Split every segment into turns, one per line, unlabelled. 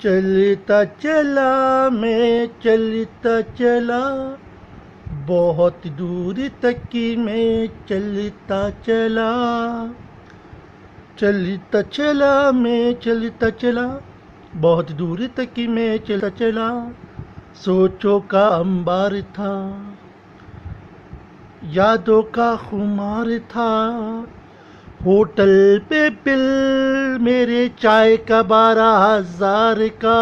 चलता चला मैं चलता चला, बहुत दूर तक मैं चलता चला। चलता चला मैं चलता चला, बहुत दूर तक मैं चलता चला। सोचों का अंबार था, यादों का खुमार था। होटल पे बिल मेरे चाय का 12,000 का।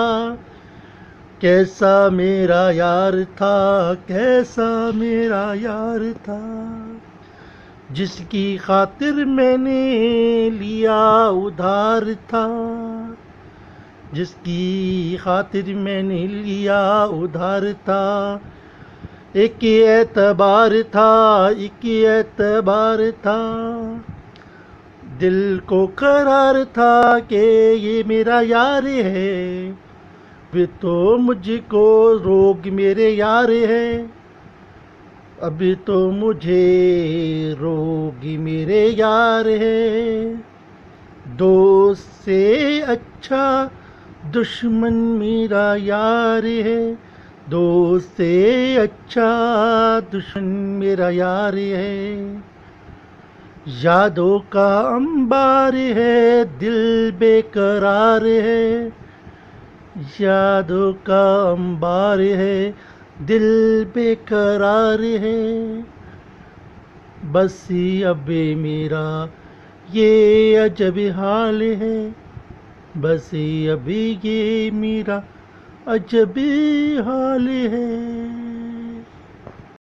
कैसा मेरा यार था, कैसा मेरा यार था, जिसकी खातिर मैंने लिया उधार था। जिसकी खातिर मैंने लिया उधार था। एक एतबार था, एक एतबार था। दिल को करार था कि ये मेरा यार है, वे तो मुझको रोग मेरे यार है। अभी तो मुझे रोग मेरे यार है। दोस्त से अच्छा दुश्मन मेरा यार है। दोस्त से अच्छा दुश्मन मेरा यार है। यादों का अंबार है, दिल बेकरार है। यादों का अंबार है, दिल बेकरार है। बस अब मेरा ये अजब हाल है। बस अभी ये मेरा अजब हाल है।